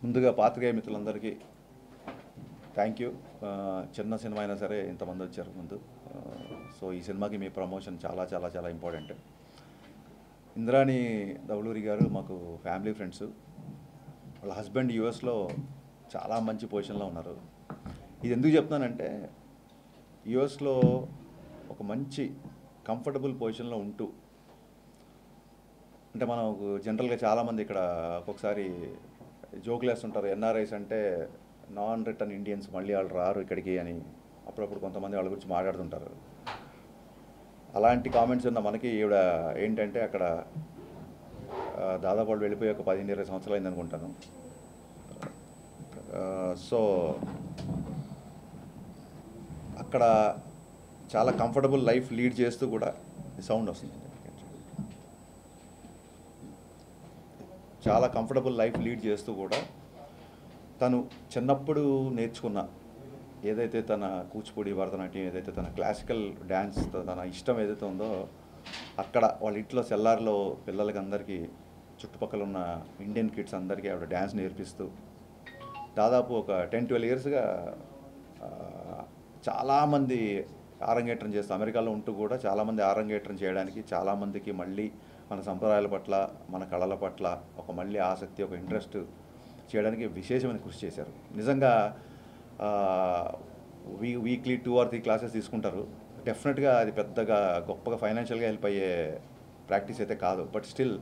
ముందుగా పాత్రికేయ మిత్రులందరికీ థ్యాంక్ యూ. చిన్న సినిమా అయినా సరే ఇంతమంది వచ్చారు ముందు. సో ఈ సినిమాకి మీ ప్రమోషన్ చాలా చాలా చాలా ఇంపార్టెంట్. ఇంద్రాణి దౌలూరి గారు మాకు ఫ్యామిలీ ఫ్రెండ్స్. వాళ్ళ హస్బెండ్ యూఎస్లో చాలా మంచి పొజిషన్లో ఉన్నారు. ఇది ఎందుకు చెప్తున్నానంటే యూఎస్లో ఒక మంచి కంఫర్టబుల్ పొజిషన్లో ఉంటూ, అంటే మనం జనరల్గా చాలామంది ఇక్కడ ఒక్కొక్కసారి జోకులు వేస్తుంటారు, ఎన్ఆర్ఐస్ అంటే నాన్ రిటర్న్ ఇండియన్స్, మళ్ళీ వాళ్ళు రారు ఇక్కడికి అని అప్పుడప్పుడు కొంతమంది వాళ్ళ గురించి మాట్లాడుతుంటారు. అలాంటి కామెంట్స్ ఉన్న మనకి ఈవిడ ఏంటంటే అక్కడ దాదాపు వాళ్ళు వెళ్ళిపోయి ఒక 15-20 సంవత్సరాలు అయింది అనుకుంటాను. సో అక్కడ చాలా కంఫర్టబుల్ లైఫ్ లీడ్ చేస్తూ కూడా సౌండ్ వస్తుంది. చాలా కంఫర్టబుల్ లైఫ్ లీడ్ చేస్తూ కూడా తను చిన్నప్పుడు నేర్చుకున్న ఏదైతే తన కూచిపూడి, భరతనాట్యం, ఏదైతే తన క్లాసికల్ డ్యాన్స్ తన ఇష్టం ఏదైతే ఉందో అక్కడ వాళ్ళ ఇంట్లో సెల్లార్లో పిల్లలకి అందరికీ, చుట్టుపక్కల ఉన్న ఇండియన్ కిడ్స్ అందరికీ ఆవిడ డ్యాన్స్ నేర్పిస్తూ దాదాపు ఒక 10-12 ఇయర్స్గా చాలామంది ఆరంగేట్రం చేస్తూ, అమెరికాలో ఉంటూ కూడా చాలామంది ఆరంగేట్రం చేయడానికి, చాలామందికి మళ్ళీ మన సంప్రదాయాల పట్ల, మన కళల పట్ల ఒక మళ్ళీ ఆసక్తి, ఒక ఇంట్రెస్ట్ చేయడానికి విశేషమైన కృషి చేశారు. నిజంగా వీక్లీ 2 or 3 క్లాసెస్ తీసుకుంటారు. డెఫినెట్గా అది పెద్దగా గొప్పగా ఫైనాన్షియల్గా హెల్ప్ అయ్యే ప్రాక్టీస్ అయితే కాదు. బట్ స్టిల్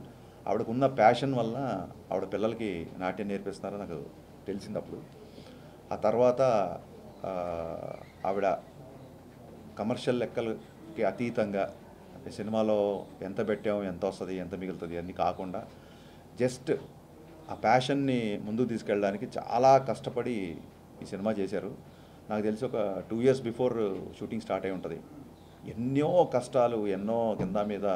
ఆవిడకున్న ప్యాషన్ వల్ల ఆవిడ పిల్లలకి నాట్యం నేర్పిస్తున్నారని నాకు తెలిసింది అప్పుడు. ఆ తర్వాత ఆవిడ కమర్షియల్ లెక్కలకి అతీతంగా సినిమాలో ఎంత పెట్టాము, ఎంత వస్తుంది, ఎంత మిగులుతుంది అన్నీ కాకుండా జస్ట్ ఆ ప్యాషన్ని ముందుకు తీసుకెళ్ళడానికి చాలా కష్టపడి ఈ సినిమా చేశారు. నాకు తెలిసి ఒక 2 years బిఫోర్ షూటింగ్ స్టార్ట్ అయి ఉంటుంది. ఎన్నో కష్టాలు, ఎన్నో కింద మీద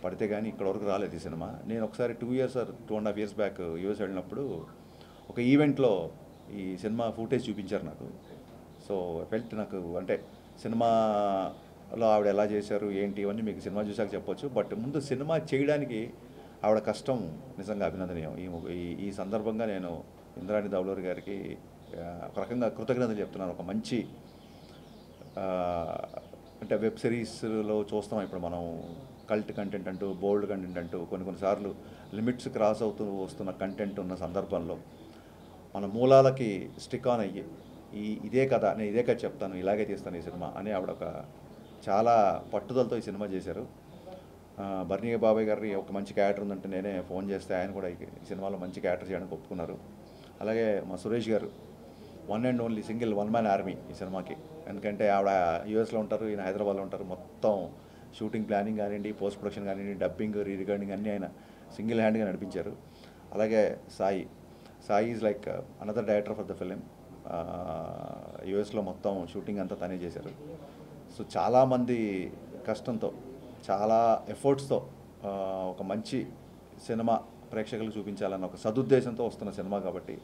పడితే కానీ ఇక్కడ వరకు రాలేదు ఈ సినిమా. నేను ఒకసారి 2 years or 2.5 years back US వెళ్ళినప్పుడు ఒక ఈవెంట్లో ఈ సినిమా ఫుటేజ్ చూపించారు నాకు. సో ఫెల్ట్ నాకు, అంటే సినిమాలో ఆవిడ ఎలా చేశారు ఏంటి ఇవన్నీ మీకు సినిమా చూసాక చెప్పొచ్చు. బట్ ముందు సినిమా చేయడానికి ఆవిడ కష్టం నిజంగా అభినందనీయం. ఈ సందర్భంగా నేను ఇంద్రాణి దౌలూరి గారికి ఒక రకంగా కృతజ్ఞతలు చెప్తున్నాను. ఒక మంచి అంటే వెబ్ సిరీస్లో చూస్తాం ఇప్పుడు మనం, కల్ట్ కంటెంట్ అంటూ, బోల్డ్ కంటెంట్ అంటూ కొన్నిసార్లు లిమిట్స్ క్రాస్ అవుతూ వస్తున్న కంటెంట్ ఉన్న సందర్భంలో మన మూలాలకి స్టిక్ ఆన్ అయ్యి ఇదే కదా, నేను ఇదే కదా చెప్తాను, ఇలాగే తీస్తాను ఈ సినిమా అని ఆవిడ ఒక చాలా పట్టుదలతో ఈ సినిమా చేశారు. బర్నీ బాబాయ్ గారి ఒక మంచి క్యారెక్టర్ ఉందంటే నేనే ఫోన్ చేస్తే ఆయన కూడా ఈ సినిమాలో మంచి క్యారెక్టర్ చేయడానికి ఒప్పుకున్నారు. అలాగే మా సురేష్ గారు one and only single one man army ఈ సినిమాకి. ఎందుకంటే ఆవిడ యూఎస్లో ఉంటారు, ఈయన హైదరాబాద్లో ఉంటారు. మొత్తం షూటింగ్ ప్లానింగ్ కానివ్వండి, పోస్ట్ ప్రొడక్షన్ కానివ్వండి, డబ్బింగ్, రీ రికార్డింగ్ అన్నీ ఆయన సింగిల్ హ్యాండ్గా నడిపించారు. అలాగే Sai is like another director for the film. యూఎస్లో మొత్తం షూటింగ్ అంతా తనే చేశారు. సో చాలామంది కష్టంతో, చాలా ఎఫర్ట్స్తో ఒక మంచి సినిమా ప్రేక్షకులకు చూపించాలన్న ఒక సదుద్దేశంతో వస్తున్న సినిమా కాబట్టి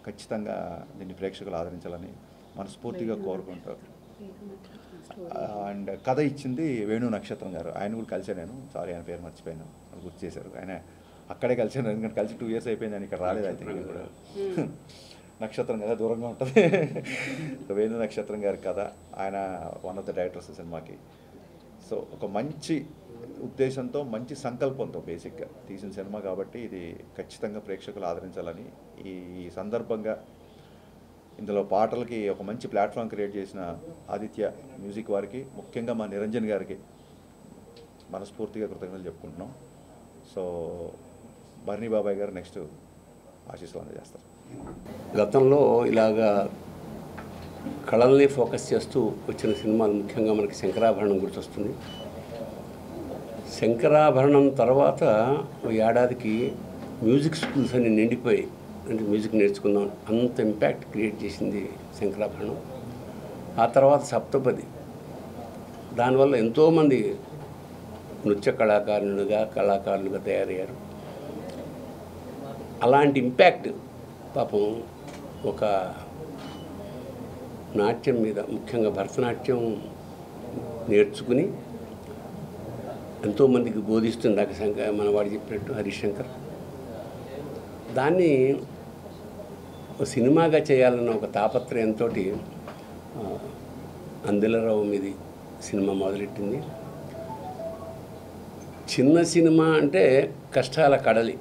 ఖచ్చితంగా దీన్ని ప్రేక్షకులు ఆదరించాలని మనస్ఫూర్తిగా కోరుకుంటారు. అండ్ కథ ఇచ్చింది వేణు నక్షత్రం గారు. ఆయన కూడా కలిసాను నేను, సారీ ఆయన పేరు మర్చిపోయాను, వాళ్ళు గుర్తు చేశారు. ఆయన అక్కడే కలిసాను, ఎందుకంటే కలిసి 2 years అయిపోయింది. ఆయన ఇక్కడ రాలేదు. అయితే కూడా నక్షత్రం కదా, దూరంగా ఉంటుంది. వేణు నక్షత్రం గారి కథ, ఆయన వన్ ఆఫ్ ద డైరెక్టర్స్ సినిమాకి. సో ఒక మంచి ఉద్దేశంతో, మంచి సంకల్పంతో బేసిక్గా తీసిన సినిమా కాబట్టి ఇది ఖచ్చితంగా ప్రేక్షకులు ఆదరించాలని ఈ సందర్భంగా ఇందులో పాటలకి ఒక మంచి ప్లాట్ఫామ్ క్రియేట్ చేసిన ఆదిత్య మ్యూజిక్ వారికి, ముఖ్యంగా మా నిరంజన్ గారికి మనస్ఫూర్తిగా కృతజ్ఞతలు చెప్పుకుంటున్నాం. సో బర్నీ బాబాయ్ గారు నెక్స్ట్ ఆశీస్సులు అందజేస్తారు. గతంలో ఇలాగా కళల్ని ఫోకస్ చేస్తూ వచ్చిన సినిమాలు ముఖ్యంగా మనకి శంకరాభరణం గుర్తొస్తుంది. శంకరాభరణం తర్వాత ఏడాదికి మ్యూజిక్ స్కూల్స్ అన్ని నిండిపోయి, అంటే మ్యూజిక్ నేర్చుకుందాం అంత ఇంపాక్ట్ క్రియేట్ చేసింది శంకరాభరణం. ఆ తర్వాత సప్తపది, దానివల్ల ఎంతోమంది నృత్య కళాకారులుగా తయారయ్యారు. అలాంటి ఇంపాక్ట్ పాపం ఒక నాట్యం మీద, ముఖ్యంగా భరతనాట్యం నేర్చుకుని ఎంతోమందికి బోధిస్తుంది. మన వాడు చెప్పినట్టు హరిశంకర్. దాన్ని సినిమాగా చేయాలన్న ఒక తాపత్రయంతో అందులరావు మీది సినిమా మొదలెట్టింది. చిన్న సినిమా అంటే కష్టాల కడలి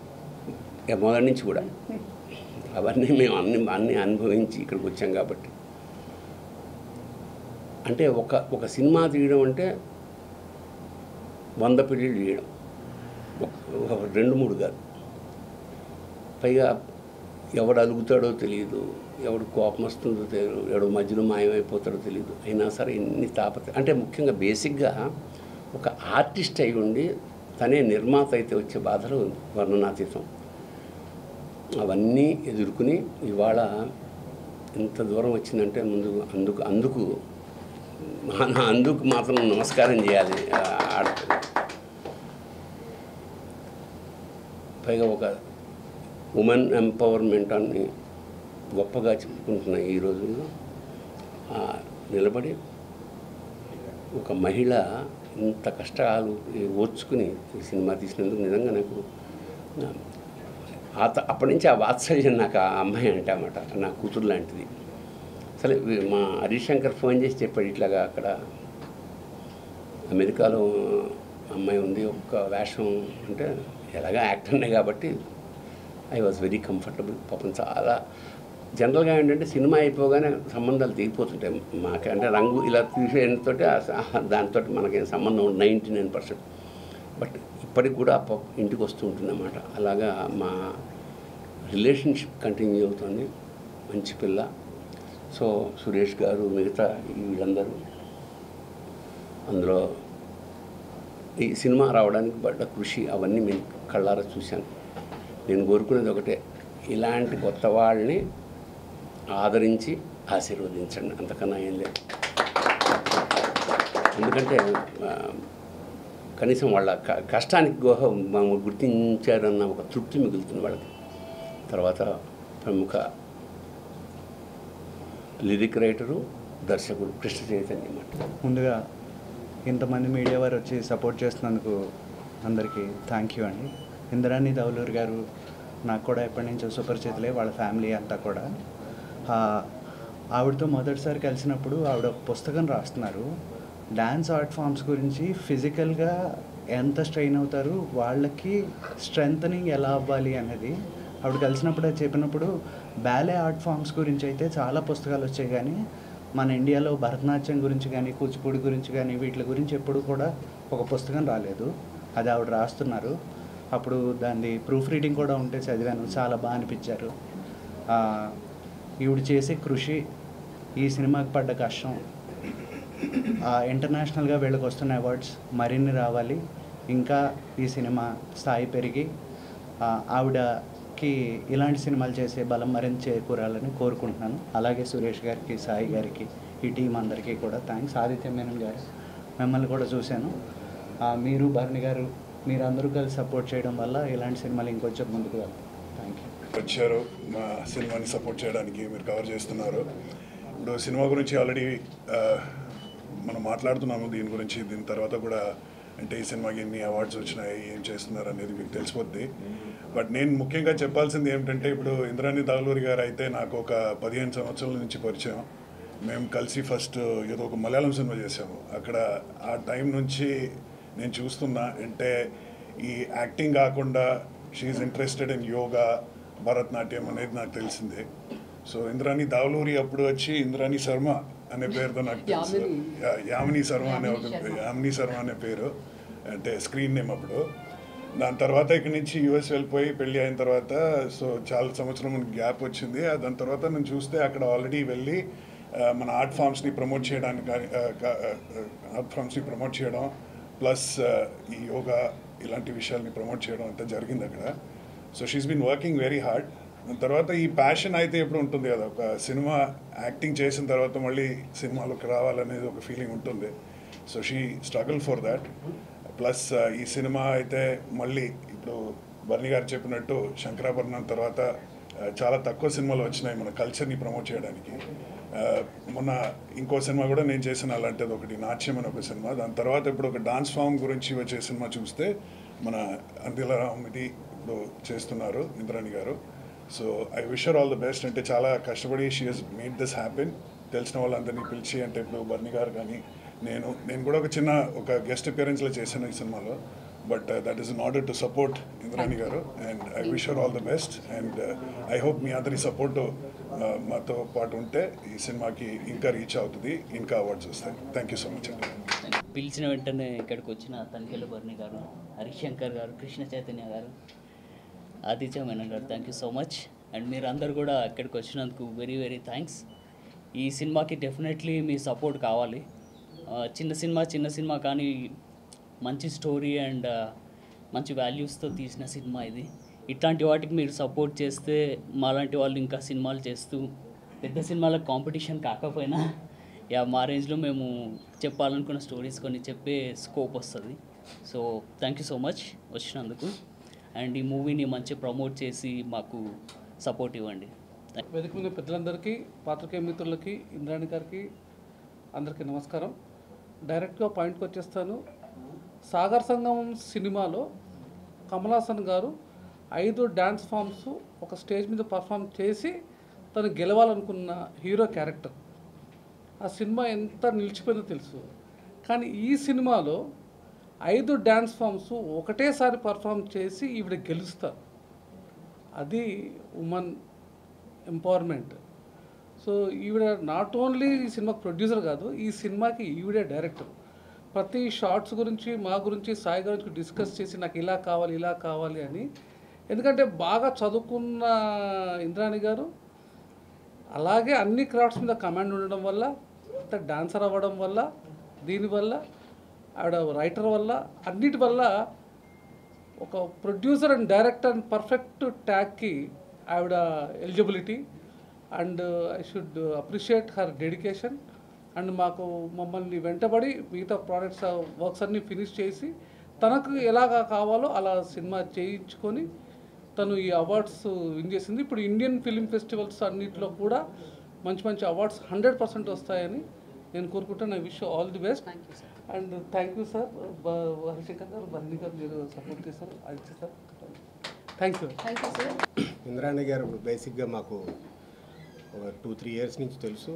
మొదటి నుంచి కూడా. అవన్నీ మేము అన్నీ అనుభవించి ఇక్కడికి వచ్చాం కాబట్టి. అంటే ఒక సినిమా తీయడం అంటే 100 పెళ్ళిళ్ళు చేయడం, 2-3 కాదు. పైగా ఎవడు అలుగుతాడో తెలియదు, ఎవడు కోపం వస్తుందో తెలియదు, ఎవడు మధ్యలో మాయమైపోతాడో తెలియదు. అయినా సరే ఎన్ని అంటే ముఖ్యంగా బేసిక్గా ఒక ఆర్టిస్ట్ అయి ఉండి తనే నిర్మాత అయితే వచ్చే బాధలు వర్ణనాతీతం. అవన్నీ ఎదుర్కొని ఇవాళ ఇంత దూరం వచ్చిందంటే అందుకు మాత్రం నమస్కారం చేయాలి. పైగా ఒక ఉమెన్ ఎంపవర్మెంట్ అని గొప్పగా చెప్పుకుంటున్న ఈ రోజుల్లో నిలబడి ఒక మహిళ ఇంత కష్టాలు ఓర్చుకుని ఈ సినిమా తీసినందుకు నిజంగా నాకు అప్పటి నుంచి ఆ వాత్సల్యం నాకు ఆ అమ్మాయి అంటే అన్నమాట, నా కూతురు లాంటిది. అసలు మా హరీష్ శంకర్ ఫోన్ చేసి చెప్పాడు, ఇట్లాగా అక్కడ అమెరికాలో అమ్మాయి ఉంది, ఒక్క వేషం అంటే ఎలాగా యాక్టర్నే కాబట్టి ఐ వాజ్ వెరీ కంఫర్టబుల్. పాపం చాలా జనరల్గా ఏంటంటే సినిమా అయిపోగానే సంబంధాలు దిగిపోతుంటాయి మాకు, అంటే రంగు ఇలా తీసేయడంతో దాంతో మనకేం సంబంధం 99%. బట్ ఇప్పటికి కూడా ఇంటికి వస్తూ ఉంటుందన్నమాట. అలాగా మా రిలేషన్షిప్ కంటిన్యూ అవుతుంది. మంచి పిల్ల. సో సురేష్ గారు మిగతా వీళ్ళందరూ అందులో ఈ సినిమా రావడానికి పడ్డ కృషి అవన్నీ మేము కళ్ళారా చూశాను. నేను కోరుకునేది ఒకటే, ఇలాంటి కొత్త వాళ్ళని ఆదరించి ఆశీర్వదించండి, అంతకన్నా ఏం లేదు. ఎందుకంటే కనీసం వాళ్ళ కష్టానికి గుర్తించారన్న ఒక తృప్తి మిగులుతుంది వాళ్ళకి. తర్వాత ప్రముఖ లిరిక్ రైటరు, దర్శకుడు కృష్ణ చైతన్య అన్నమాట. ముందుగా ఇంతమంది మీడియా వారు వచ్చి సపోర్ట్ చేస్తున్నందుకు అందరికీ థ్యాంక్ యూ అండి. ఇంద్రాణి దౌలూరు గారు నాకు కూడా ఎప్పటి నుంచో సుపరిచితులే, వాళ్ళ ఫ్యామిలీ అంతా కూడా. ఆవిడతో మొదటిసారి కలిసినప్పుడు ఆవిడ పుస్తకం రాస్తున్నారు, డ్యాన్స్ ఆర్ట్ ఫామ్స్ గురించి. ఫిజికల్గా ఎంత స్ట్రెయిన్ అవుతారు, వాళ్ళకి స్ట్రెంథనింగ్ ఎలా అవ్వాలి అనేది ఆవిడ కలిసినప్పుడు అది చెప్పినప్పుడు, బ్యాలే ఆర్ట్ ఫామ్స్ గురించి అయితే చాలా పుస్తకాలు వచ్చాయి, కానీ మన ఇండియాలో భరతనాట్యం గురించి కానీ కూచిపూడి గురించి కానీ వీటి గురించి ఎప్పుడు కూడా ఒక పుస్తకం రాలేదు. అది ఆవిడ రాస్తున్నారు. అప్పుడు దాన్ని ప్రూఫ్ రీడింగ్ కూడా ఉంటే చదివాను, చాలా బాగా అనిపించారు. ఈవిడ చేసే కృషి, ఈ సినిమాకి పడ్డ కష్టం, ఇంటర్నేషనల్గా వీళ్ళకి వస్తున్న అవార్డ్స్ మరిన్ని రావాలి, ఇంకా ఈ సినిమా స్థాయి పెరిగి ఆవిడకి ఇలాంటి సినిమాలు చేసే బలం మరింత చేకూరాలని కోరుకుంటున్నాను. అలాగే సురేష్ గారికి, సాయి గారికి, ఈ టీం అందరికీ కూడా థ్యాంక్స్. ఆదిత్య మేనన్ గారు, మిమ్మల్ని కూడా చూశాను. మీరు, భరణి గారు, మీరందరూ కలిసి సపోర్ట్ చేయడం వల్ల ఇలాంటి సినిమాలు ఇంకొంచెం ముందుకు వెళ్తాం. Thank you. వచ్చారు మా సినిమాని సపోర్ట్ చేయడానికి, మీరు కవర్ చేస్తున్నారు. ఇప్పుడు సినిమా గురించి ఆల్రెడీ మనం మాట్లాడుతున్నాము, దీని తర్వాత కూడా అంటే ఈ సినిమాకి ఎన్ని అవార్డ్స్ వచ్చినాయి, ఏం చేస్తున్నారు అనేది మీకు తెలిసిపోద్ది. బట్ నేను ముఖ్యంగా చెప్పాల్సింది ఏమిటంటే, ఇప్పుడు ఇంద్రాణి దాలూరి గారు అయితే నాకు ఒక 15 సంవత్సరాల నుంచి పరిచయం. మేము కలిసి ఫస్ట్ ఏదో ఒక మలయాళం సినిమా చేసాము. అక్కడ ఆ టైం నుంచి నేను చూస్తున్నా, అంటే ఈ యాక్టింగ్ కాకుండా she is interested in yoga, Bharatanatyam అనేది నాకు తెలిసిందే. సో ఇంద్రాణి దావలూరి అప్పుడు వచ్చి ఇంద్రాణి శర్మ అనే పేరుతో నాకు తెలుసు. యామిని శర్మ అనే పేరు, అంటే స్క్రీన్ నేమ్ అప్పుడు. దాని తర్వాత ఇక్కడి నుంచి యూఎస్ వెళ్ళిపోయి పెళ్ళి అయిన తర్వాత సో చాలా సంవత్సరం మనకి గ్యాప్ వచ్చింది. దాని తర్వాత నేను చూస్తే అక్కడ ఆల్రెడీ వెళ్ళి మన ఆర్ట్ ఫామ్స్ని ప్రమోట్ చేయడం ప్లస్ ఈ యోగా ఇలాంటి విషయాల్ని ప్రమోట్ చేయడం అంతా జరిగింది అక్కడ. So she's been working very hard. దాని తర్వాత ఈ ప్యాషన్ అయితే ఎప్పుడు ఉంటుంది కదా, ఒక సినిమా యాక్టింగ్ చేసిన తర్వాత మళ్ళీ సినిమాలోకి రావాలనేది ఒక ఫీలింగ్ ఉంటుంది. So she struggle for that. Plus ఈ సినిమా అయితే మళ్ళీ ఇప్పుడు బర్ని గారు చెప్పినట్టు శంకరాభరణం తర్వాత చాలా తక్కువ సినిమాలు వచ్చినాయి మన కల్చర్ని ప్రమోట్ చేయడానికి. మొన్న ఇంకో సినిమా కూడా నేను చేసిన అలాంటిది ఒకటి, నాట్యం అని ఒక సినిమా. దాని తర్వాత ఇప్పుడు ఒక డాన్స్ ఫామ్ గురించి వచ్చే సినిమా చూస్తే మన అందిలరామ్ ఇది ఇప్పుడు చేస్తున్నారు ఇంద్రాణి గారు. So I wish her all the best. అంటే చాలా కష్టపడి she has made this happen. తెలిసిన వాళ్ళందరినీ పిలిచి, అంటే ఇప్పుడు బర్నీ గారు కానీ నేను కూడా ఒక గెస్ట్ అపియరెన్స్లో చేశాను ఈ సినిమాలో. But that is in order to support Indrani garu. And I wish her all the best. And I hope మీ అందరి సపోర్ట్ మాతో పాటు ఉంటే ఈ సినిమాకి ఇంకా రీచ్ అవుతుంది, ఇంకా అవార్డ్స్ వస్తాయి. థ్యాంక్ యూ సో మచ్ అండి. పిలిచిన వెంటనే ఇక్కడికి వచ్చిన తనికెళ్ళ బర్ని గారు, హరిశంకర్ గారు, కృష్ణ చైతన్య గారు, ఆదిత్య మేనన్ గారు, thank you so much. And మీరు అందరు కూడా ఇక్కడికి వచ్చినందుకు వెరీ వెరీ థ్యాంక్స్. ఈ సినిమాకి డెఫినెట్లీ మీ సపోర్ట్ కావాలి. చిన్న సినిమా కానీ మంచి స్టోరీ అండ్ మంచి వాల్యూస్తో తీసిన సినిమా ఇది. ఇట్లాంటి వాటికి మీరు సపోర్ట్ చేస్తే మాలాంటి వాళ్ళు ఇంకా సినిమాలు చేస్తూ పెద్ద సినిమాలకు కాంపిటీషన్ కాకపోయినా మా రేంజ్లో మేము చెప్పాలనుకున్న స్టోరీస్ కొన్ని చెప్పే స్కోప్ వస్తుంది. So thank you so much వచ్చినందుకు. అండ్ ఈ మూవీని మంచి ప్రమోట్ చేసి మాకు సపోర్ట్ ఇవ్వండి. వేదిక మీద పెద్దలందరికీ, పాత్రికేయ మిత్రులకి, ఇంద్రాణి గారికి అందరికీ నమస్కారం. డైరెక్ట్గా పాయింట్కి వచ్చేస్తాను. సాగర్ సంగం సినిమాలో కమల్ హాసన్ గారు 5 డ్యాన్స్ ఫామ్స్ ఒక స్టేజ్ మీద పర్ఫామ్ చేసి తను గెలవాలనుకున్న హీరో క్యారెక్టర్. ఆ సినిమా ఎంత నిలిచిపోయిందో తెలుసు. కానీ ఈ సినిమాలో 5 డ్యాన్స్ ఫామ్స్ ఒకటేసారి పర్ఫామ్ చేసి ఈవిడ గెలుస్తారు. అది ఉమెన్ ఎంపవర్మెంట్. సో ఈవిడ నాట్ ఓన్లీ ఈ సినిమాకి ప్రొడ్యూసర్ కాదు, ఈ సినిమాకి ఈవిడే డైరెక్టర్. ప్రతి షార్ట్స్ గురించి, మా గురించి, సాయి గురించి డిస్కస్ చేసి నాకు ఇలా కావాలి అని. ఎందుకంటే బాగా చదువుకున్న ఇంద్రాణి గారు అలాగే అన్ని క్రాఫ్ట్స్ మీద కమాండ్ ఉండడం వల్ల, డాన్సర్ అవ్వడం వల్ల, దీనివల్ల ఆవిడ రైటర్ వల్ల, అన్నిటి వల్ల ఒక producer and director and perfect ట్యాగ్కి ఆవిడ eligibility. And I should appreciate her dedication. And మమ్మల్ని వెంటబడి మిగతా ప్రోడక్ట్స్ వర్క్స్ అన్నీ ఫినిష్ చేసి తనకు ఎలాగా కావాలో అలా సినిమా చేయించుకొని తను ఈ అవార్డ్స్ విన్ చేసింది. ఇప్పుడు ఇండియన్ ఫిలిం ఫెస్టివల్స్ అన్నింటిలో కూడా మంచి అవార్డ్స్ 100% వస్తాయని నేను కోరుకుంటాను. I wish all the best. And thank you sir, Harishankar గారు, బర్నీ గారు, మీరు సపోర్ట్ చేశారు. Aditya sir, thank you. Indrani గారు బేసిక్గా మాకు ఒక 2-3 ఇయర్స్ నుంచి తెలుసు.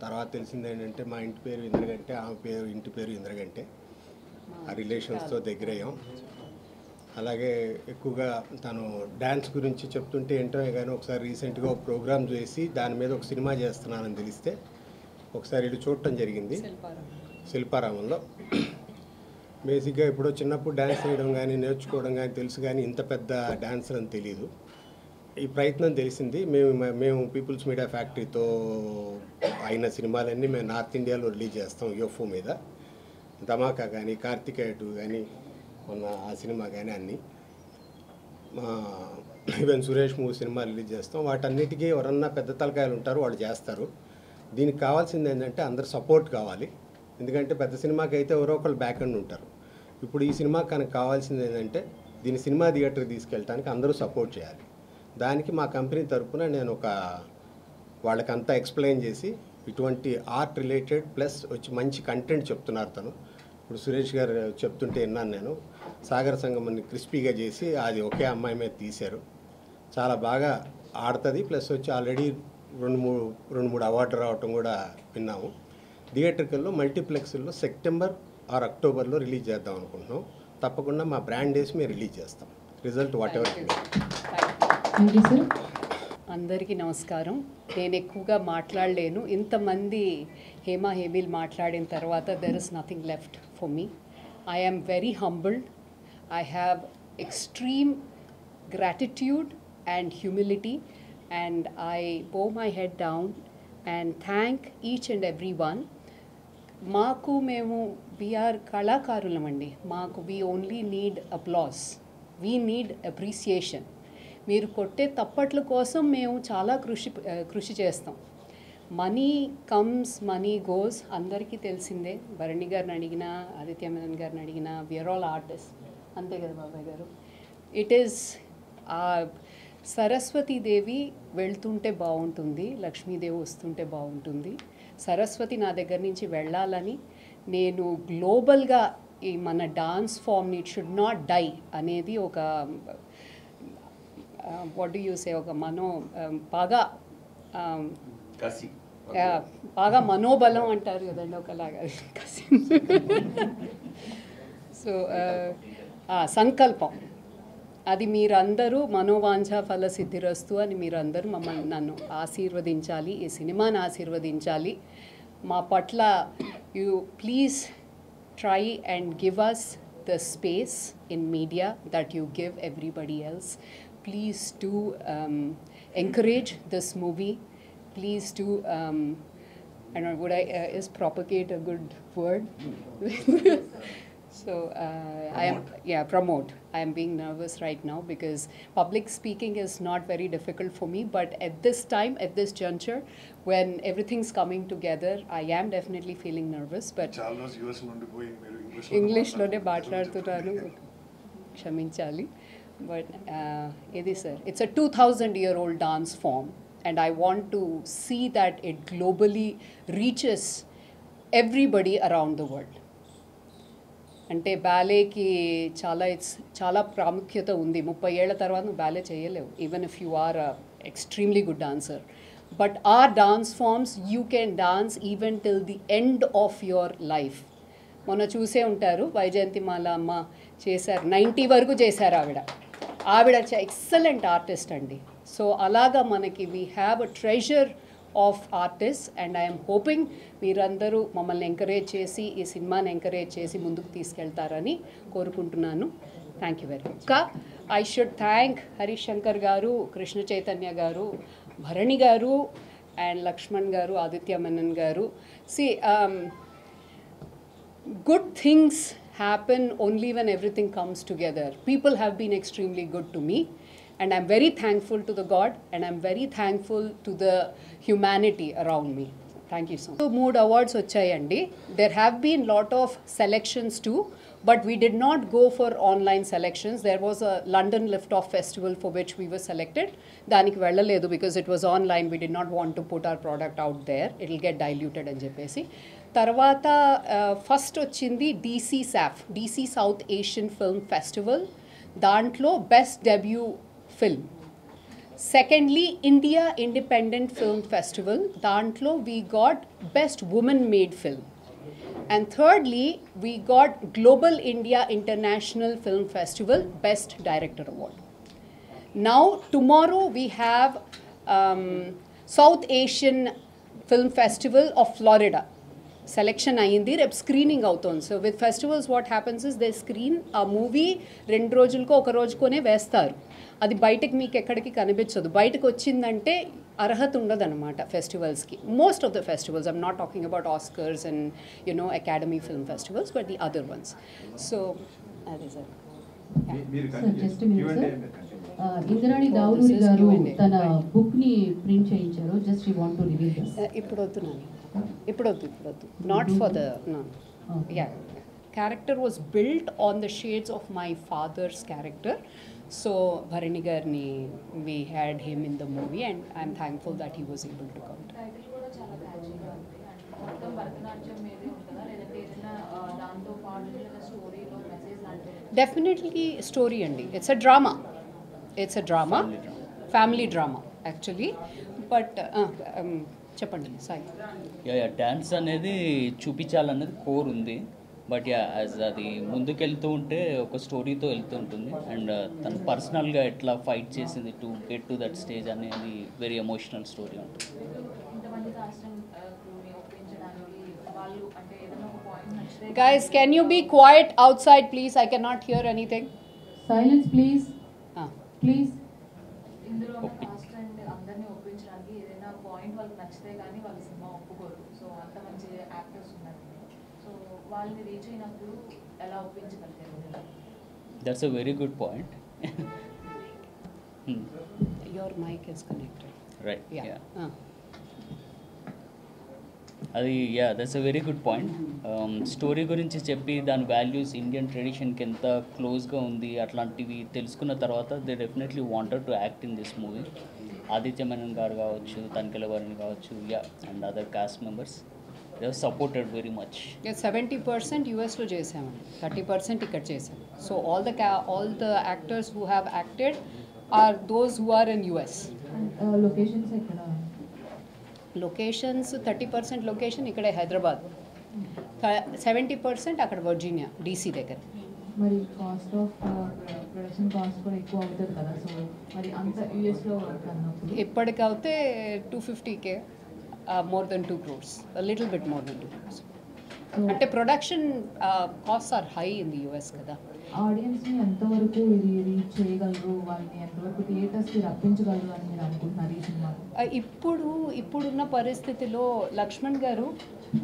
తర్వాత తెలిసింది ఏంటంటే మా ఇంటి పేరు ఇంద్రగంటే, ఆమె ఇంటి పేరు ఇంద్రగంటే. ఆ రిలేషన్స్తో దగ్గరయ్యాం. అలాగే ఎక్కువగా తను డ్యాన్స్ గురించి చెప్తుంటే ఏంటో కానీ ఒకసారి రీసెంట్గా ఒక ప్రోగ్రామ్ చేసి దాని మీద ఒక సినిమా చేస్తున్నానని తెలిస్తే ఒకసారి ఇటు చూడటం జరిగింది శిల్పారామంలో. బేసిక్గా ఇప్పుడు చిన్నప్పుడు డ్యాన్స్ వేయడం కానీ నేర్చుకోవడం కానీ తెలుసు, కానీ ఇంత పెద్ద డ్యాన్సర్ అని తెలియదు. ఈ ప్రయత్నం తెలిసింది. మేము పీపుల్స్ మీడియా ఫ్యాక్టరీతో అయిన సినిమాలన్నీ మేము నార్త్ ఇండియాలో రిలీజ్ చేస్తాం. యూఎఫ్ఓ మీద ధమాకా కానీ, కార్తికేయ 2 కానీ, మొన్న ఆ సినిమా కానీ అన్నీ even Suresh movie cinema release చేస్తాం. వాటన్నిటికీ ఎవరన్నా పెద్ద తలకాయలు ఉంటారు, వాళ్ళు చేస్తారు. దీనికి కావాల్సింది ఏంటంటే అందరు సపోర్ట్ కావాలి. ఎందుకంటే పెద్ద సినిమాకి అయితే ఎవరో ఒకళ్ళు బ్యాక్ ఎండ్ ఉంటారు. ఇప్పుడు ఈ సినిమా కనుక కావాల్సింది ఏంటంటే దీని సినిమా థియేటర్కి తీసుకెళ్ళడానికి అందరూ సపోర్ట్ చేయాలి. దానికి మా కంపెనీ తరఫున నేను వాళ్ళకంతా ఎక్స్ప్లెయిన్ చేసి ఇటువంటి ఆర్ట్ రిలేటెడ్ ప్లస్ వచ్చి మంచి కంటెంట్ చెప్తున్నారు తను. ఇప్పుడు సురేష్ గారు చెప్తుంటే విన్నాను నేను. సాగర్ సంగమని క్రిస్పీగా చేసి అది ఒకే అమ్మాయి మీద తీశారు. చాలా బాగా ఆడుతుంది. ప్లస్ వచ్చి ఆల్రెడీ 2-3 అవార్డు రావటం కూడా విన్నాము. థియేటర్కల్లో మల్టీప్లెక్స్లో సెప్టెంబర్ ఆర్ అక్టోబర్లో రిలీజ్ చేద్దాం అనుకుంటున్నాం. తప్పకుండా మా బ్రాండ్ వేసి మేము రిలీజ్ చేస్తాం. Result what ever. అందరికీ నమస్కారం. నేను ఎక్కువగా మాట్లాడలేను. ఇంతమంది హేమీల్ మాట్లాడిన తర్వాత there is nothing left for me. I am very humbled. I have extreme gratitude and humility and I bow my head down and thank each and every one. మాకు మేము వీఆర్ కళాకారులమండి. మాకు we only need applause, we need appreciation. మీరు కొట్టే తప్పట్ల కోసం మేము చాలా కృషి చేస్తాం. మనీ కమ్స్, మనీ గోస్, అందరికీ తెలిసిందే. భరణి గారిని అడిగినా, ఆదిత్య మేనన్ గారిని అడిగినా, వీఆర్ ఆల్ ఆర్టిస్ట్. అంతే కదా బాబాయ్ గారు? ఇట్ ఈస్ సరస్వతీదేవి వెళ్తుంటే బాగుంటుంది, లక్ష్మీదేవి వస్తుంటే బాగుంటుంది. సరస్వతి నా దగ్గర నుంచి వెళ్ళాలని నేను గ్లోబల్గా ఈ మన డాన్స్ ఫామ్ని ఇట్ షుడ్ నాట్ డై అనేది ఒక వాట్ డూ యూ సే, ఒక బాగా కసి బాగా మనోబలం అంటారు కదండి ఒకలాగా. సో సంకల్పం అది మీరందరూ మనోవాంఛ ఫల సిద్ధిరస్తు అని మీరందరూ నన్ను ఆశీర్వదించాలి, ఈ సినిమాని ఆశీర్వదించాలి. మా పట్ల you please try and give us the space in media that you give everybody else. Please do encourage this movie. Please do, I don't know, would I, is propagate a good word? So promote. I am being nervous right now because public speaking is not very difficult for me, but at this time, at this juncture, when everything's coming together, I am definitely feeling nervous. But చాలా రోజు US నుండి పోయి మీరు ఇంగ్లీష్లోనే మాట్లాడుతున్నాను, క్షమించాలి. But ఇది sir, it's a 2000-year-old dance form and I want to see that it globally reaches everybody around the world. అంటే బ్యాలేకి చాలా ప్రాముఖ్యత ఉంది. 30 ఏళ్ల తర్వాత నువ్వు బ్యాలే చేయలేవు, even if you are extremely good dancer. But our dance forms you can dance even till the end of your life. మొన్న చూసే ఉంటారు, వైజయంతిమాల అమ్మ చేశారు, 90 వరకు చేశారు ఆవిడ ఎక్సలెంట్ ఆర్టిస్ట్ అండి. సో అలాగా మనకి we have a treasure of artist and I'm hoping మీరందరూ మమ్మల్ని ఎంకరేజ్ చేసి ఈ సినిమాని ఎంకరేజ్ చేసి ముందుకు తీసుకెళ్తారని కోరుకుంటున్నాను. Thank you very much. ఇంకా I should thank Harish Shankar garu, Krishna Chaitanya గారు, భరణి గారు అండ్ లక్ష్మణ్ గారు, ఆదిత్య మెనన్ గారు. Good things happen only when everything comes together. People have been extremely good to me and I'm very thankful to the God and I'm very thankful to the humanity around me. Thank you so much. So, 3 awards vachayandi. There have been lot of selections too, but we did not go for online selections. There was a London Liftoff Festival for which we were selected. Daniki vellaledu because it was online. We did not want to put our product out there. It will get diluted అని చెప్పేసి. తర్వాత first వచ్చింది DC South Asian Film Festival. దాంట్లో best debut film. Secondly, India Independent Film Festival. Dantlo we got Best Woman Made Film. And thirdly, we got Global India International Film Festival Best Director Award. Now, tomorrow we have South Asian Film Festival of Florida. Selection ayindi, rep screening అవుతోంది. So with festivals what happens is they screen a movie 2 రోజులకో 1 రోజుకోనే వేస్తారు. అది బయటకు మీకు ఎక్కడికి కనిపించదు. బయటకు వచ్చిందంటే అర్హత ఉండదన్నమాట ఫెస్టివల్స్కి. Most of the festivals, I'm not talking about Oscars and academy film festivals, but the other ones. So అదే సార్. ఇంద్రాణి దావులూరి గారు తన బుక్ ని ప్రింట్ చేయించారు. Just you want to reveal this. ఇప్పుడు వద్దు. Not for the character was built on the shades of my father's character. So Bharani Garni, we had him in the movie and I'm thankful that he was able to come. Title kuda chala catchy ga undi and మొత్తం భరతనాట్యం మీదే ఉంటుందా లేదంటే ఏదైనా దాంతో పాటు స్టోరీలో message లాంటిది? Definitely story andi. It's a drama. Family drama actually. But చెప్పండి సాయి. డ్యాన్స్ అనేది చూపించాలనేది కోర్ ఉంది. బట్ యాజ్ అది ముందుకెళ్తూ ఉంటే ఒక స్టోరీతో వెళ్తూ ఉంటుంది. అండ్ తను పర్సనల్గా ఎట్లా ఫైట్ చేసింది to get to that stage అనేది వెరీ ఎమోషనల్ స్టోరీ ఉంటుంది. ఇంతమంది కాస్టింగ్ క్రూని ఒప్పించడానికి వాళ్ళు అంటే ఏదైనా ఒక పాయింట్ నచ్చితే. Guys, can you be quiet outside please? I cannot hear anything. Silence please. Please. ఇందులో కాస్ట్ అండ్ అందరినీ ఒప్పించడానికి ఏదైనా పాయింట్ వాళ్ళకి నచ్చితే కానీ వాళ్ళు సినిమా ఒప్పుకోరు. సో అంత మంచి యాక్టర్స్ ఉన్నారు. సో వాళ్ళని రీచ్ అయినప్పుడు ఎలా ఒప్పించగలిగారు? That's a very good point. Your mic is connected. Right. Yeah. అది that's a very good point. Story గురించి చెప్పి దాని వాల్యూస్ ఇండియన్ ట్రెడిషన్కి ఎంత క్లోజ్గా ఉంది అట్లాంటివి తెలుసుకున్న తర్వాత they definitely wanted to act in this movie. Aditya Menon గారు కావచ్చు, తనికెళ్ళ వారిని కావచ్చు, and other cost members they have supported very much. 70% యూఎస్లో చేసాము, 30% ఇక్కడ చేసాము. So all the actors who have acted are those who are in US. Locations ఎక్కడ? Locations 30% location ఇక్కడే హైదరాబాద్, 70% అక్కడ వర్జీనియా DC దగ్గర. మరి కాస్ట్ ఆఫ్ ప్రొడక్షన్ కాస్ట్ కూడా ఎక్కువ అవుతుంది కదా, సో మరి అంత యూఎస్లో వర్క్ అన్నప్పుడు ఇప్పటికైతే 250K, more than 2 crores, a little bit more than 2 crores. అంటే production cost are high in the US కదా. ఆడియన్స్ని ఎంతవరకు ఇది రీచ్ చేయగలరు, వాళ్ళని ఎంతవరకు థియేటర్స్కి రప్పించగలరు అని మీరు అనుకుంటున్నారు ఈ సినిమా? ఇప్పుడున్న పరిస్థితిలో లక్ష్మణ్ గారు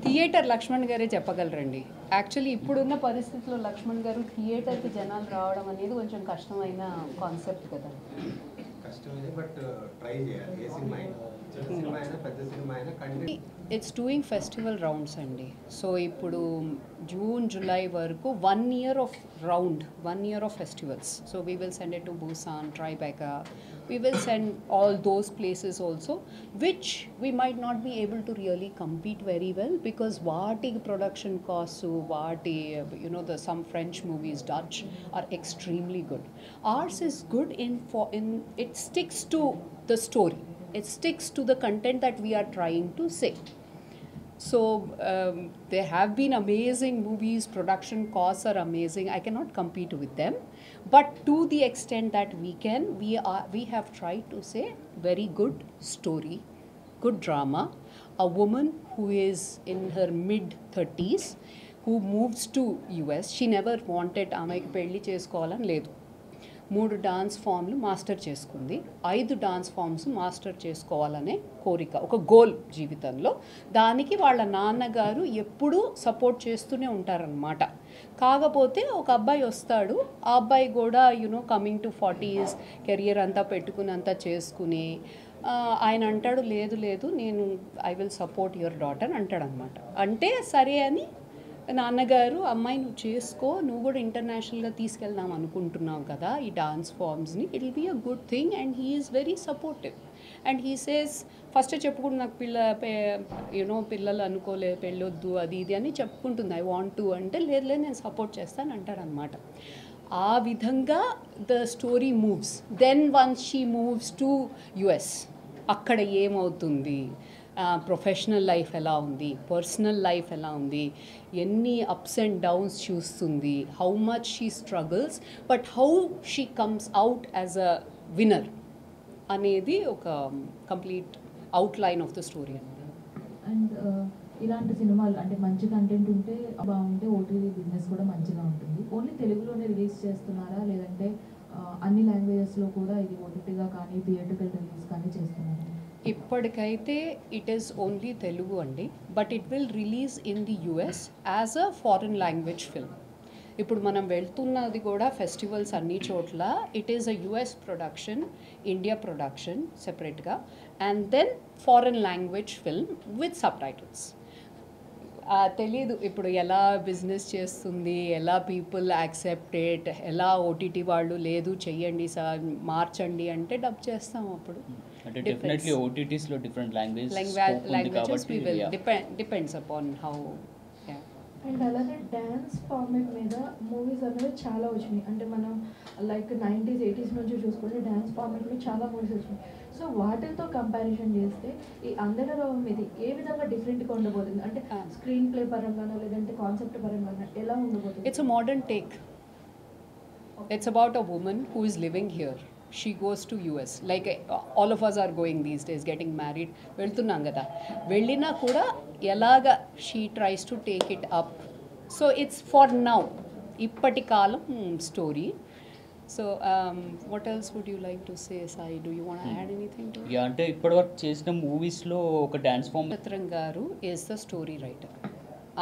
థియేటర్ లక్ష్మణ్ గారే చెప్పగలరండి. యాక్చువల్లీ ఇప్పుడున్న పరిస్థితిలో లక్ష్మణ్ గారు థియేటర్కి జనాలు రావడం అనేది కొంచెం కష్టమైన కాన్సెప్ట్ కదా. కష్టమే, బట్ ట్రై చేయాలి. ఏ సినిమా అయినా, చిన్న సినిమా అయినా పెద్ద సినిమా అయినా content. It's doing festival rounds అండి. సో ఇప్పుడు జూన్ జూలై వరకు 1 year of round, 1 year of festivals. So we will send it to Busan, Tribeca. We will send all those places also, which we might not be able to really compete very well because vaati production costs, vaati, you know, some French movies, Dutch, are extremely good. Ours is good in it sticks to the story. It sticks to the content that we are trying to say. So there have been amazing movies, production costs are amazing. I cannot compete with them, but to the extent that we have tried to say very good story, good drama, a woman who is in her mid-30s who moves to US. She never wanted ఆమెకి పెళ్లి చేసుకోవాలని లేదు. 3 dance ఫామ్లు master చేసుకుంది, 5 dance forms master చేసుకోవాలనే కోరిక, ఒక goal జీవితంలో. దానికి వాళ్ళ నాన్నగారు ఎప్పుడూ సపోర్ట్ చేస్తూనే ఉంటారనమాట. కాకపోతే ఒక అబ్బాయి వస్తాడు, ఆ అబ్బాయి కూడా కమింగ్ టు 40s, కెరియర్ అంతా పెట్టుకుని అంతా చేసుకుని ఆయన అంటాడు లేదు నేను I will support your daughter అంటాడనమాట. అంటే సరే అని నాన్నగారు అమ్మాయి నువ్వు చేసుకో, నువ్వు కూడా ఇంటర్నేషనల్గా తీసుకెళ్దాం అనుకుంటున్నావు కదా ఈ డాన్స్ ఫామ్స్ని, it will be a good thing. And he is very supportive. And he says first చెప్పుకుంటు నాకు పిల్లలు అనుకోలే, పెళ్ళొద్దు అది ఇది అని చెప్పుకుంటుంది. ఐ వాంట్ టు అంటే లేదు నేను సపోర్ట్ చేస్తాను అంటాడనమాట. ఆ విధంగా the story moves. Then once she moves to US, అక్కడ ఏమవుతుంది, ప్రొఫెషనల్ లైఫ్ ఎలా ఉంది, పర్సనల్ లైఫ్ ఎలా ఉంది, ఎన్ని అప్స్ అండ్ డౌన్స్ చూస్తుంది, how much she struggles, but how she comes out as a winner అనేది ఒక complete outline of the story అండి. అండ్ ఇలాంటి సినిమాలు అంటే మంచి కంటెంట్ ఉంటే బాగుంటే ఓటీటీ బిజినెస్ కూడా మంచిగా ఉంటుంది. ఓన్లీ తెలుగులోనే రిలీజ్ చేస్తున్నారా, లేదంటే అన్ని లాంగ్వేజెస్లో కూడా ఇది ఓటీటీగా కానీ థియేటర్కల్ రిలీజ్ కానీ చేస్తున్నారా? ఇప్పటికైతే ఇట్ ఈస్ ఓన్లీ తెలుగు అండి, but it will release in the US as a foreign language film. ఇప్పుడు మనం వెళ్తున్నది కూడా ఫెస్టివల్స్ అన్ని చోట్ల it is a US production, India production సెపరేట్గా, and then foreign language film with subtitles. తెలీదు ఇప్పుడు ఎలా బిజినెస్ చేస్తుంది, ఎలా పీపుల్ యాక్సెప్టెడ్, ఎలా ఓటీటీ వాళ్ళు లేదు చెయ్యండి సార్ మార్చండి అంటే డబ్ చేస్తాం. అప్పుడు అంటే డెఫినెట్లీ ఓటీటీస్లో different languages we will depends upon how. And అలాగే డ్యాన్స్ ఫార్మేట్ మీద మూవీస్ అనేవి చాలా వచ్చినాయి. అంటే మనం లైక్ 90s 80s నుంచి చూసుకుంటే డ్యాన్స్ ఫార్మేట్లో చాలా మూవీస్ వచ్చినాయి. సో వాటితో కంపారిజన్ చేస్తే ఈ అందరవం ఇది ఏ విధంగా డిఫరెంట్గా ఉండబోతుంది? అంటే స్క్రీన్ ప్లే పరంగానో లేదంటే కాన్సెప్ట్ పరంగానో ఎలా ఉండబోతుంది? It's a modern take. It's about a women who is living here. She goes to US, like all of us are going these days, getting married. వెళ్తున్నాం కదా, వెళ్ళినా కూడా ఎలాగా she tries to take it up. So it's for now, ఇప్పటి కాలం story. So what else would you like to say Sai? Do you want add anything to? Yeah, అంటే ఇప్పటివరకు చేసిన మూవీస్లో ఒక dance form. Nakshatram garu is the story writer.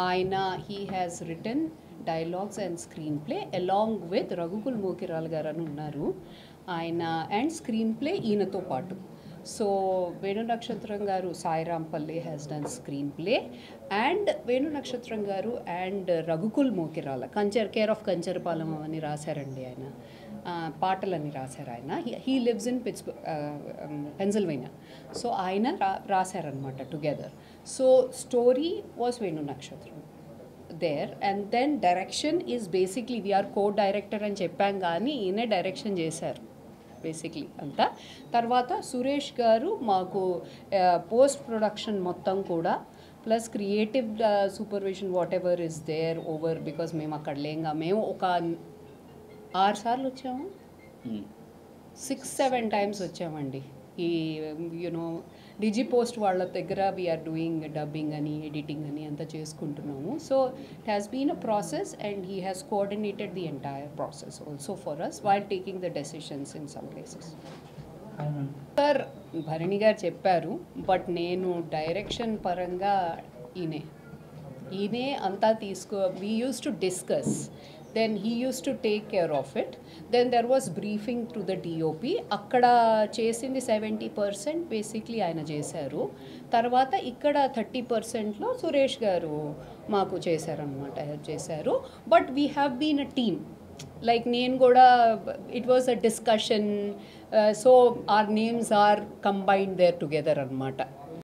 ఆయన he has written dialogues and screenplay along with Raghukul Mokirala garu అని ఉన్నారు ఆయన, and screen play ఈయనతో పాటు. సో వేణు నక్షత్రం గారు, Sairam Palle has done screenplay, and Venu Nakshatram గారు and Raghukul Mokirala care of Kancharapalem అని రాశారండి ఆయన, పాటలని రాశారు ఆయన. He lives in Pennsylvania. So ఆయన రాశారనమాట together. So story was Venu Nakshatram there, and then direction is basically we are co-director అని చెప్పాం కానీ ఈయనే డైరెక్షన్ చేశారు. బేసిక్లీ అంతా. తర్వాత సురేష్ గారు మాకు పోస్ట్ ప్రొడక్షన్ మొత్తం కూడా plus creative supervision whatever is there over, because మేము అక్కడ లేంగా. మేము ఒక 6 సార్లు వచ్చాము, 6-7 టైమ్స్ వచ్చామండి. ఈ యూనో డిజి పోస్ట్ వాళ్ళ దగ్గర వీఆర్ డూయింగ్ డబ్బింగ్ అని ఎడిటింగ్ అని అంతా చేసుకుంటున్నాము. So it has been a process and he has coordinated the entire process also for us while taking the decisions in some places. Sir Bharani garu చెప్పారు, బట్ నేను డైరెక్షన్ పరంగా ఈయనే అంతా we use to discuss, then he use to take care of it. Then there was briefing to the DOP. అక్కడ చేసింది 70% basically ఆయన చేశారు. తర్వాత ఇక్కడ 30%లో సురేష్ గారు మాకు చేశారనమాట, హెల్ప్ చేశారు. But we have been a team. Like నేను కూడా it was a discussion, so our names are combined there together అనమాట.